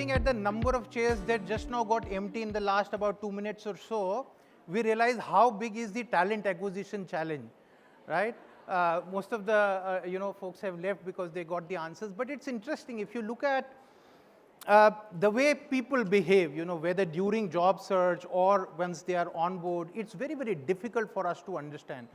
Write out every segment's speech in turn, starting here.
looking at the number of chairs that just now got empty in the last about 2 minutes or so, we realize how big is the talent acquisition challenge, right? Most of the folks have left because they got the answers, but it's interesting if you look at the way people behave, whether during job search or once they are on board, it's very, very difficult for us to understand.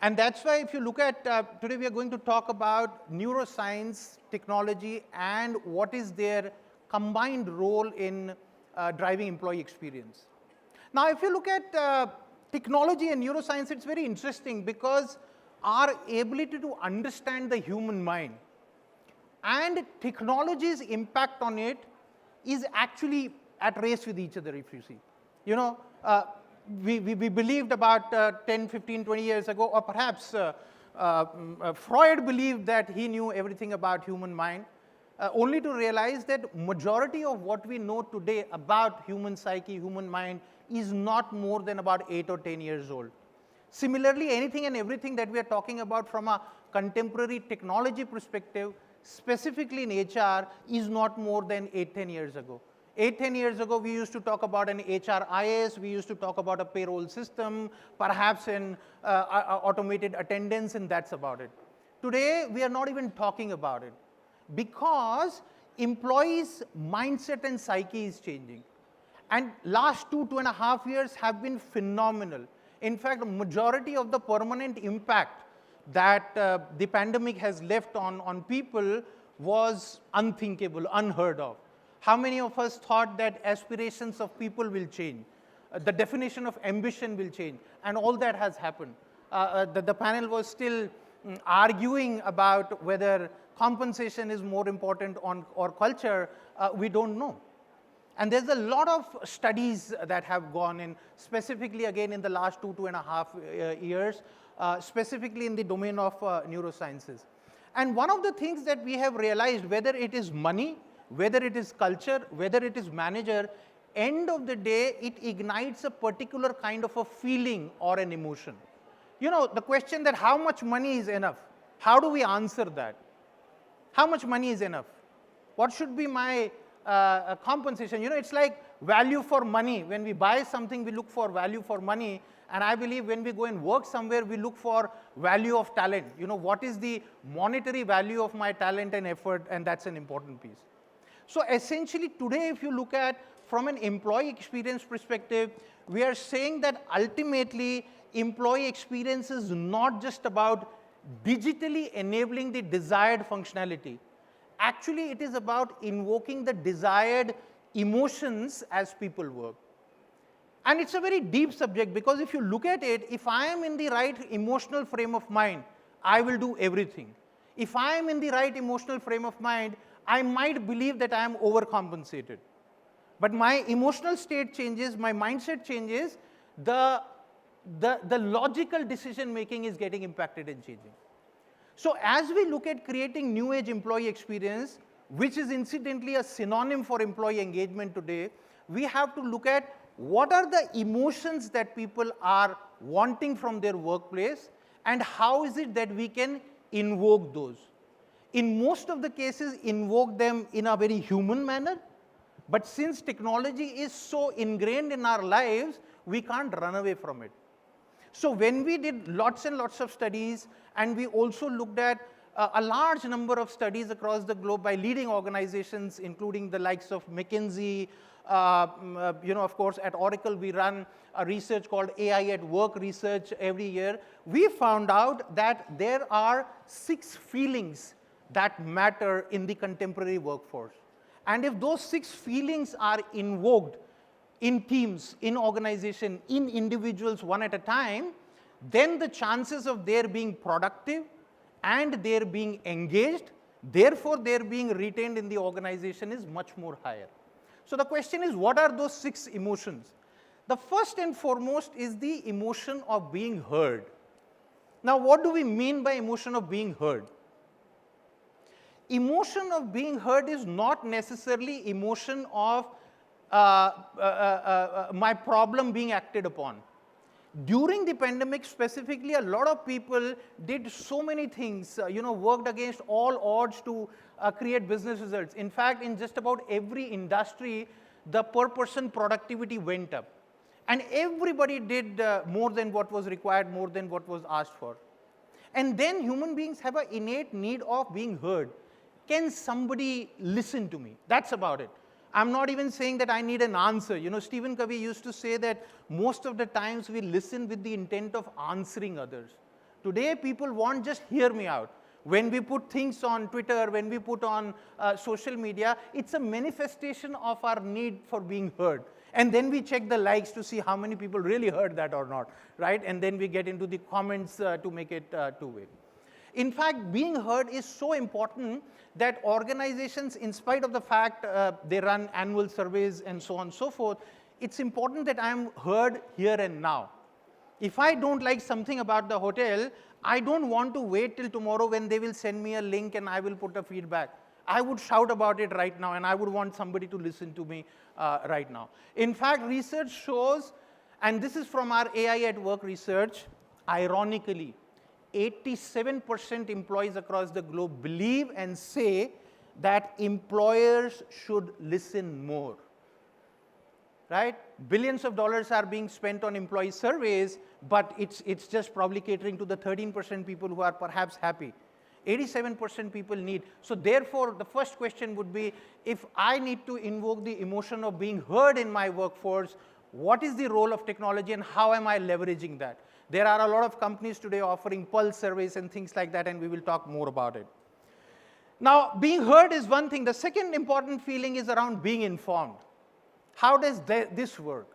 And that's why if you look at, today we are going to talk about neuroscience, technology, and what is their combined role in driving employee experience. Now, if you look at technology and neuroscience, it's very interesting because our ability to understand the human mind and technology's impact on it is actually at race with each other, if you see. We believed about 10, 15, 20 years ago, or perhaps Freud believed that he knew everything about human mind, only to realize that majority of what we know today about human psyche, human mind, is not more than about 8 or 10 years old. Similarly, anything and everything that we are talking about from a contemporary technology perspective, specifically in HR, is not more than 8, 10 years ago. 8, 10 years ago, we used to talk about an HRIS, we used to talk about a payroll system, perhaps an automated attendance, and that's about it. Today, we are not even talking about it because employees' mindset and psyche is changing. And last 2.5 years have been phenomenal. In fact, majority of the permanent impact that the pandemic has left on people was unthinkable, unheard of. How many of us thought that aspirations of people will change? The definition of ambition will change, and all that has happened. The panel was still arguing about whether compensation is more important or culture. We don't know. And there's a lot of studies that have gone in, specifically again in the last 2.5 years, specifically in the domain of neurosciences. And one of the things that we have realized, whether it is money, whether it is culture, whether it is manager, end of the day, it ignites a particular kind of a feeling or an emotion. The question that how much money is enough? How do we answer that? How much money is enough? What should be my compensation? It's like value for money. When we buy something, we look for value for money. And I believe when we go and work somewhere, we look for value of talent. What is the monetary value of my talent and effort? And that's an important piece. So essentially today, if you look at from an employee experience perspective, we are saying that ultimately employee experience is not just about digitally enabling the desired functionality. Actually, it is about invoking the desired emotions as people work. And it's a very deep subject because if you look at it, if I am in the right emotional frame of mind, I will do everything. If I am in the right emotional frame of mind, I might believe that I am overcompensated. But my emotional state changes, my mindset changes, the logical decision making is getting impacted and changing. So as we look at creating new age employee experience, which is incidentally a synonym for employee engagement today, we have to look at what are the emotions that people are wanting from their workplace and how is it that we can invoke those. In most of the cases, invoke them in a very human manner, but since technology is so ingrained in our lives, we can't run away from it. So when we did lots and lots of studies, and we also looked at a large number of studies across the globe by leading organizations, including the likes of McKinsey, of course, at Oracle, we run a research called AI at Work research every year. We found out that there are 6 feelings that matter in the contemporary workforce. And if those 6 feelings are invoked in teams, in organization, in individuals one at a time, then the chances of their being productive and their being engaged, therefore their being retained in the organization is much more higher. So the question is, what are those 6 emotions? The first and foremost is the emotion of being heard. Now, what do we mean by emotion of being heard? Emotion of being heard is not necessarily emotion of my problem being acted upon. During the pandemic specifically, a lot of people did so many things, worked against all odds to create business results. In fact, in just about every industry, the per person productivity went up. And everybody did more than what was required, more than what was asked for. And then human beings have an innate need of being heard. Can somebody listen to me? That's about it. I'm not even saying that I need an answer. You know, Stephen Covey used to say that most of the times we listen with the intent of answering others. Today, people want just hear me out. When we put things on Twitter, when we put on social media, it's a manifestation of our need for being heard. And then we check the likes to see how many people really heard that or not, right? And then we get into the comments to make it two-way. In fact, being heard is so important that organizations, in spite of the fact they run annual surveys and so on and so forth, it's important that I'm heard here and now. If I don't like something about the hotel, I don't want to wait till tomorrow when they will send me a link and I will put a feedback. I would shout about it right now, and I would want somebody to listen to me right now. In fact, research shows, and this is from our AI at Work research, ironically, 87% employees across the globe believe and say that employers should listen more. Right? Billions of dollars are being spent on employee surveys, but it's just probably catering to the 13% people who are perhaps happy. 87% people need. So therefore, the first question would be, if I need to invoke the emotion of being heard in my workforce, what is the role of technology and how am I leveraging that? There are a lot of companies today offering pulse surveys and things like that, and we will talk more about it. Now, being heard is one thing. The second important feeling is around being informed. How does this work?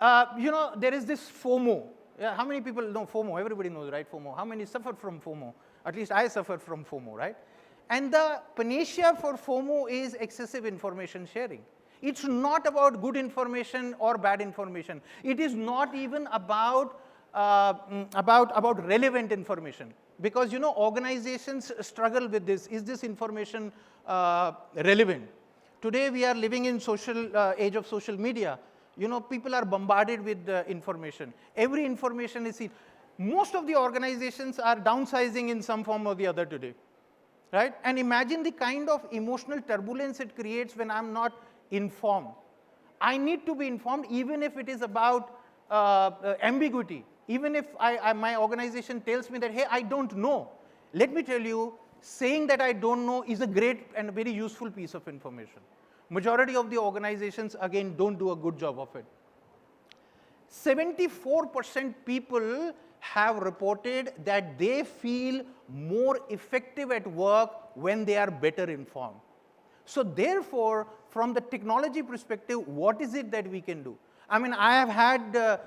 You know, there is this FOMO. Yeah, how many people know FOMO? Everybody knows, right, FOMO. How many suffer from FOMO? At least I suffer from FOMO, right? And the panacea for FOMO is excessive information sharing. It's not about good information or bad information. It is not even about relevant information. Because, you know, organizations struggle with this. Is this information relevant? Today, we are living in age of social media. You know, people are bombarded with information. Every information is seen. Most of the organizations are downsizing in some form or the other today, right? And imagine the kind of emotional turbulence it creates when I'm not informed. I need to be informed even if it is about ambiguity. Even if my organization tells me that, hey, I don't know. Let me tell you, saying that I don't know is a great and very useful piece of information. Majority of the organizations, again, don't do a good job of it. 74% people have reported that they feel more effective at work when they are better informed. So therefore, from the technology perspective, what is it that we can do? I mean, I have had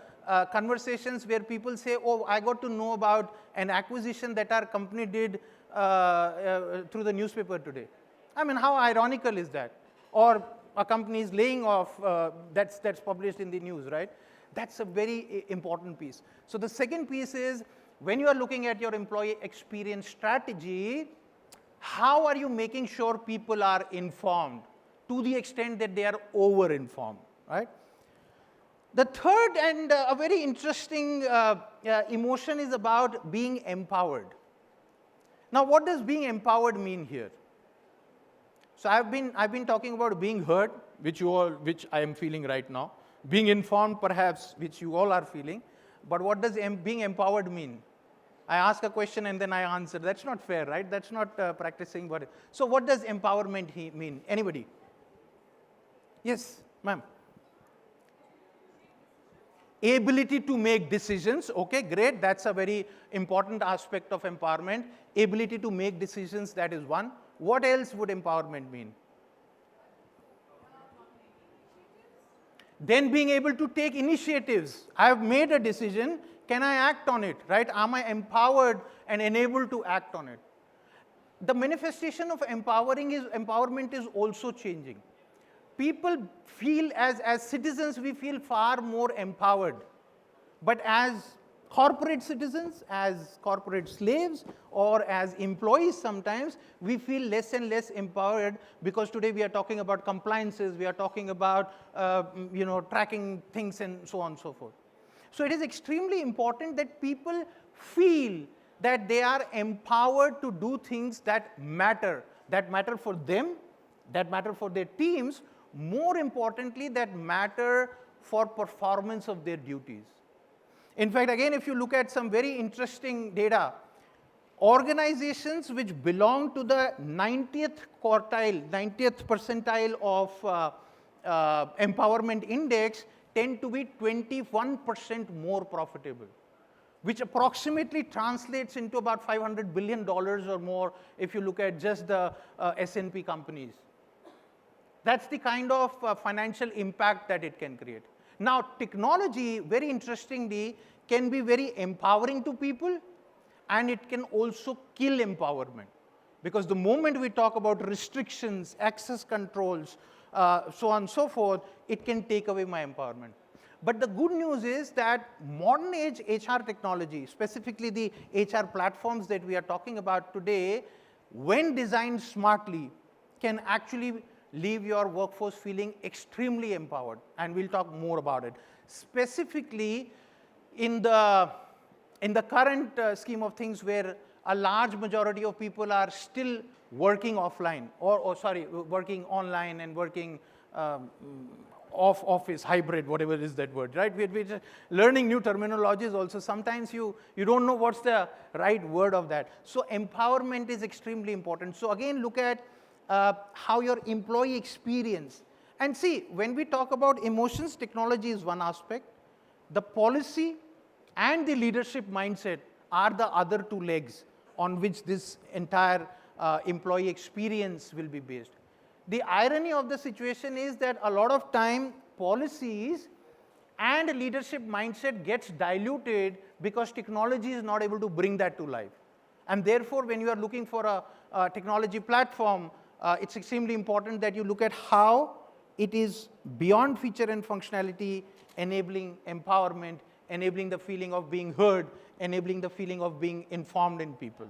conversations where people say, oh, I got to know about an acquisition that our company did through the newspaper today. I mean, how ironical is that? Or a company is laying off, that's published in the news, right? That's a very important piece. So the second piece is, when you are looking at your employee experience strategy, how are you making sure people are informed to the extent that they are over-informed, right? The third and a very interesting emotion is about being empowered. Now, what does being empowered mean here? So I've been talking about being heard, which I am feeling right now. Being informed, perhaps, which you all are feeling. But what does being empowered mean? I ask a question and then I answer. That's not fair, right? That's not practicing. So what does empowerment mean? Anybody? Yes, ma'am. Ability to make decisions. Okay, great. That's a very important aspect of empowerment. Ability to make decisions, that is one. What else would empowerment mean? Then being able to take initiatives. I have made a decision. Can I act on it, right? Am I empowered and enabled to act on it? The manifestation of empowerment is also changing. People feel, as citizens, we feel far more empowered. But as corporate citizens, as corporate slaves, or as employees sometimes, we feel less and less empowered, because today we are talking about compliances, we are talking about tracking things and so on and so forth. So it is extremely important that people feel that they are empowered to do things that matter, that matter for them, that matter for their teams, more importantly, that matter for performance of their duties. In fact, again, if you look at some very interesting data, organizations which belong to the 90th quartile, 90th percentile of empowerment index tend to be 21% more profitable, which approximately translates into about $500 billion or more if you look at just the S&P companies. That's the kind of financial impact that it can create. Now, technology, very interestingly, can be very empowering to people, and it can also kill empowerment. Because the moment we talk about restrictions, access controls, so on and so forth, it can take away my empowerment. But the good news is that modern age HR technology, specifically the HR platforms that we are talking about today, when designed smartly, can actually leave your workforce feeling extremely empowered. And we'll talk more about it. Specifically, in the current scheme of things where a large majority of people are still working offline, working online and working off office, hybrid, whatever is that word, right? We're just learning new terminologies also. Sometimes you don't know what's the right word of that. So empowerment is extremely important. So again, look at how your employee experience. And see, when we talk about emotions, technology is one aspect. The policy and the leadership mindset are the other two legs on which this entire employee experience will be based. The irony of the situation is that a lot of time policies and leadership mindset gets diluted because technology is not able to bring that to life. And therefore, when you are looking for a technology platform, it's extremely important that you look at how it is beyond feature and functionality, enabling empowerment, enabling the feeling of being heard, enabling the feeling of being informed in people.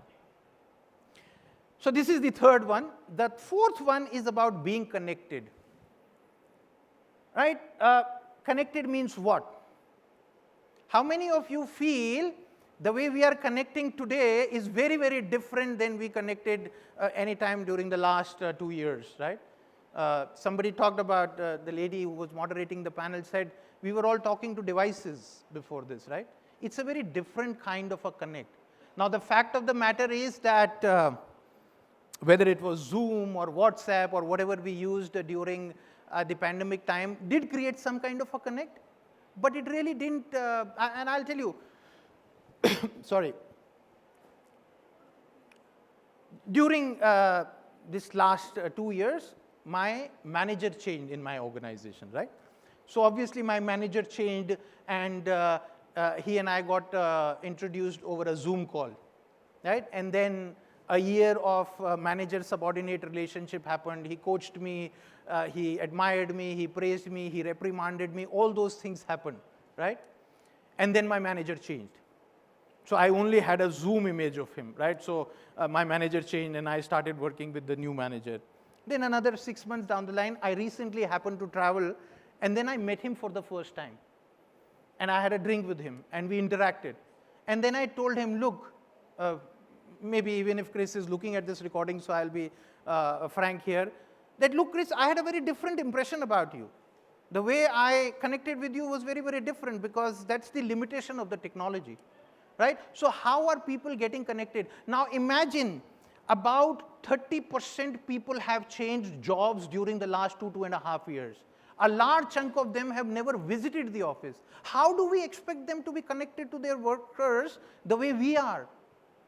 So this is the third one. The fourth one is about being connected. Right? Connected means what? How many of you feel the way we are connecting today is very, very different than we connected any time during the last 2 years, right? Somebody talked about, the lady who was moderating the panel said, we were all talking to devices before this, right? It's a very different kind of a connect. Now, the fact of the matter is that whether it was Zoom or WhatsApp or whatever we used during the pandemic time did create some kind of a connect, but it really didn't, and I'll tell you, sorry, during this last 2 years, my manager changed in my organization, right? So obviously my manager changed, and he and I got introduced over a Zoom call, right? And then a year of manager-subordinate relationship happened. He coached me, he admired me, he praised me, he reprimanded me, all those things happened, right? And then my manager changed. So I only had a Zoom image of him, right? So my manager changed and I started working with the new manager. Then another 6 months down the line, I recently happened to travel, and then I met him for the first time. And I had a drink with him, and we interacted. And then I told him, look, maybe even if Chris is looking at this recording, so I'll be frank here, that look, Chris, I had a very different impression about you. The way I connected with you was very, very different, because that's the limitation of the technology, right? So how are people getting connected? Now imagine about 30% people have changed jobs during the last 2.5 years. A large chunk of them have never visited the office. How do we expect them to be connected to their workers the way we are?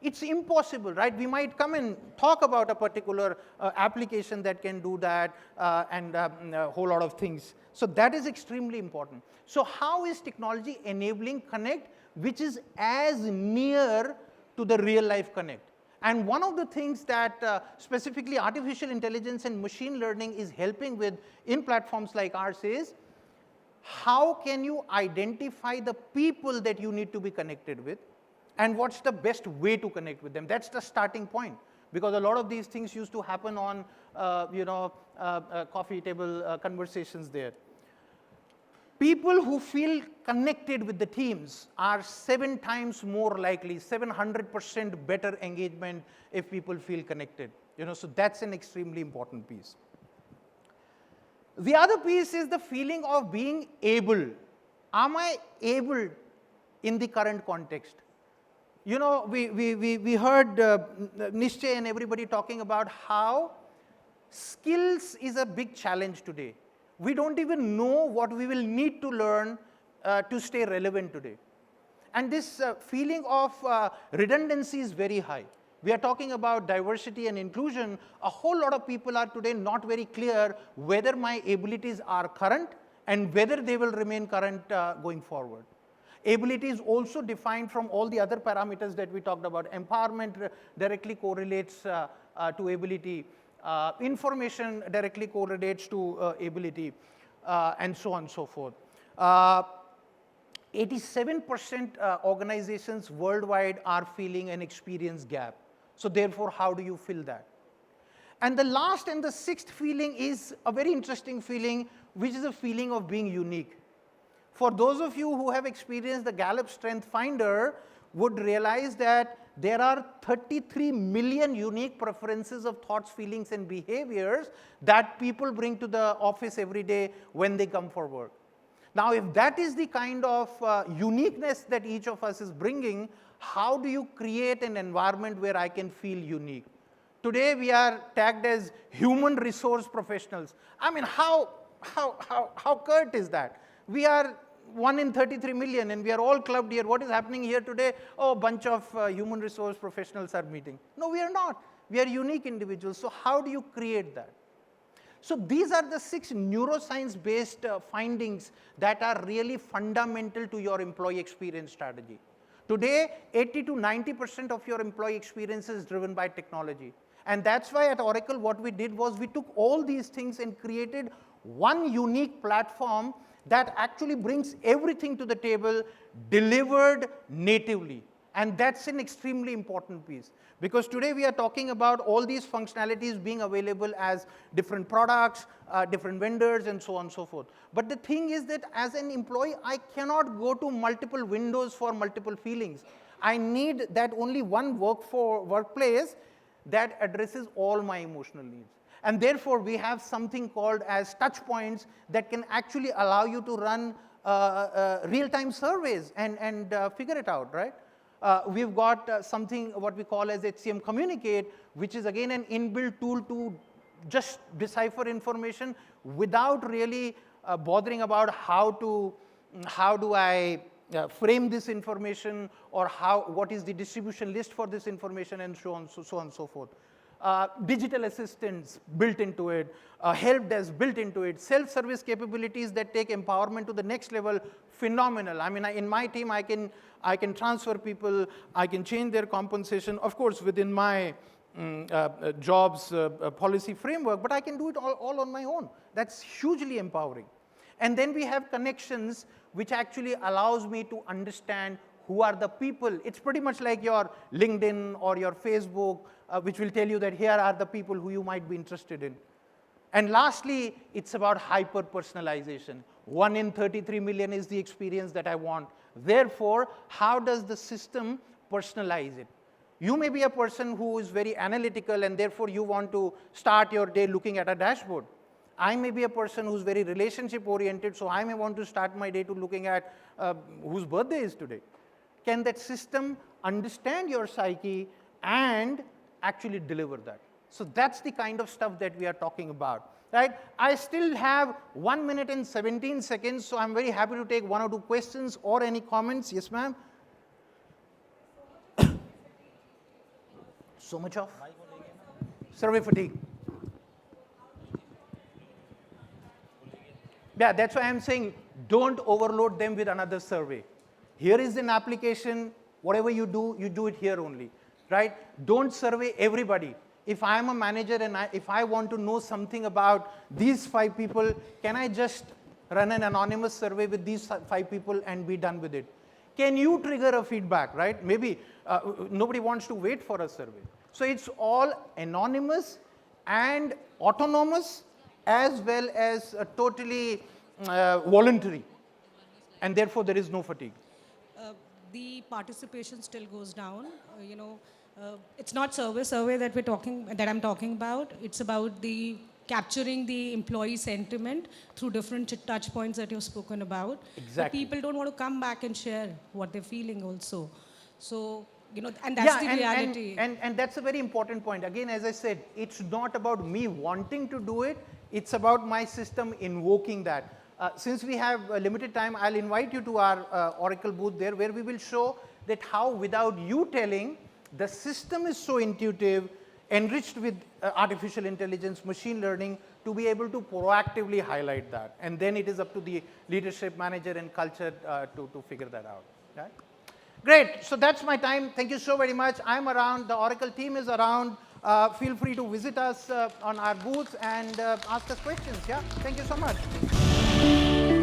It's impossible, right? We might come and talk about a particular application that can do that and a whole lot of things. So that is extremely important. So how is technology enabling connect, which is as near to the real life connect? And one of the things that specifically artificial intelligence and machine learning is helping with in platforms like ours is, how can you identify the people that you need to be connected with? And what's the best way to connect with them? That's the starting point, because a lot of these things used to happen on, coffee table conversations there. People who feel connected with the teams are 7 times more likely, 700% better engagement if people feel connected. So that's an extremely important piece. The other piece is the feeling of being able. Am I able in the current context? We heard Nishchay and everybody talking about how skills is a big challenge today. We don't even know what we will need to learn to stay relevant today. And this feeling of redundancy is very high. We are talking about diversity and inclusion. A whole lot of people are today not very clear whether my abilities are current and whether they will remain current going forward. Ability is also defined from all the other parameters that we talked about. Empowerment directly correlates to ability. Information directly correlates to ability, and so on and so forth. 87% organizations worldwide are feeling an experience gap. So therefore, how do you fill that? And the last and the sixth feeling is a very interesting feeling, which is a feeling of being unique. For those of you who have experienced the Gallup Strength Finder would realize that there are 33 million unique preferences of thoughts, feelings, and behaviors that people bring to the office every day when they come for work. Now, if that is the kind of uniqueness that each of us is bringing, how do you create an environment where I can feel unique? Today, we are tagged as human resource professionals. I mean, how curt is that? We are 1 in 33 million, and we are all clubbed here. What is happening here today? Oh, a bunch of human resource professionals are meeting. No, we are not. We are unique individuals. So how do you create that? So these are the 6 neuroscience-based findings that are really fundamental to your employee experience strategy. Today, 80 to 90% of your employee experience is driven by technology. And that's why at Oracle, what we did was we took all these things and created one unique platform that actually brings everything to the table, delivered natively. And that's an extremely important piece. Because today we are talking about all these functionalities being available as different products, different vendors, and so on and so forth. But the thing is that as an employee, I cannot go to multiple windows for multiple feelings. I need that only one workplace that addresses all my emotional needs. And therefore, we have something called as Touchpoints that can actually allow you to run real-time surveys and figure it out, right? We've got something what we call as HCM Communicate, which is again an inbuilt tool to just decipher information without really bothering about how do I frame this information, or what is the distribution list for this information, and so on and so forth. Digital assistants built into it, help desk built into it, self-service capabilities that take empowerment to the next level, phenomenal. I mean, in my team, I can transfer people, I can change their compensation, of course, within my job's policy framework, but I can do it all on my own. That's hugely empowering. And then we have connections, which actually allows me to understand who are the people. It's pretty much like your LinkedIn or your Facebook, which will tell you that here are the people who you might be interested in. And lastly, it's about hyper-personalization. 1 in 33 million is the experience that I want. Therefore, how does the system personalize it? You may be a person who is very analytical, and therefore you want to start your day looking at a dashboard. I may be a person who's very relationship-oriented, so I may want to start my day to looking at whose birthday is today. Can that system understand your psyche and actually deliver that? So that's the kind of stuff that we are talking about, right? I still have 1 minute and 17 seconds, so I'm very happy to take 1 or 2 questions or any comments. Yes, ma'am? So much of survey fatigue. Yeah, that's why I'm saying don't overload them with another survey. Here is an application, whatever you do it here only, right? Don't survey everybody. If I'm a manager and if I want to know something about these 5 people, can I just run an anonymous survey with these 5 people and be done with it? Can you trigger a feedback, right? Maybe nobody wants to wait for a survey. So it's all anonymous and autonomous, as well as totally voluntary. and therefore there is no fatigue? The participation still goes down. It's not survey that I'm talking about. It's about the capturing the employee sentiment through different touch points that you've spoken about. Exactly. But people don't want to come back and share what they're feeling also. So, and that's the reality. And that's a very important point. Again, as I said, it's not about me wanting to do it. It's about my system invoking that. Since we have limited time, I'll invite you to our Oracle booth there, where we will show that how, without you telling, the system is so intuitive, enriched with artificial intelligence, machine learning, to be able to proactively highlight that. And then it is up to the leadership, manager, and culture to figure that out. Right? Great. So that's my time. Thank you so very much. I'm around. The Oracle team is around. Feel free to visit us on our booths and ask us questions. Yeah. Thank you so much.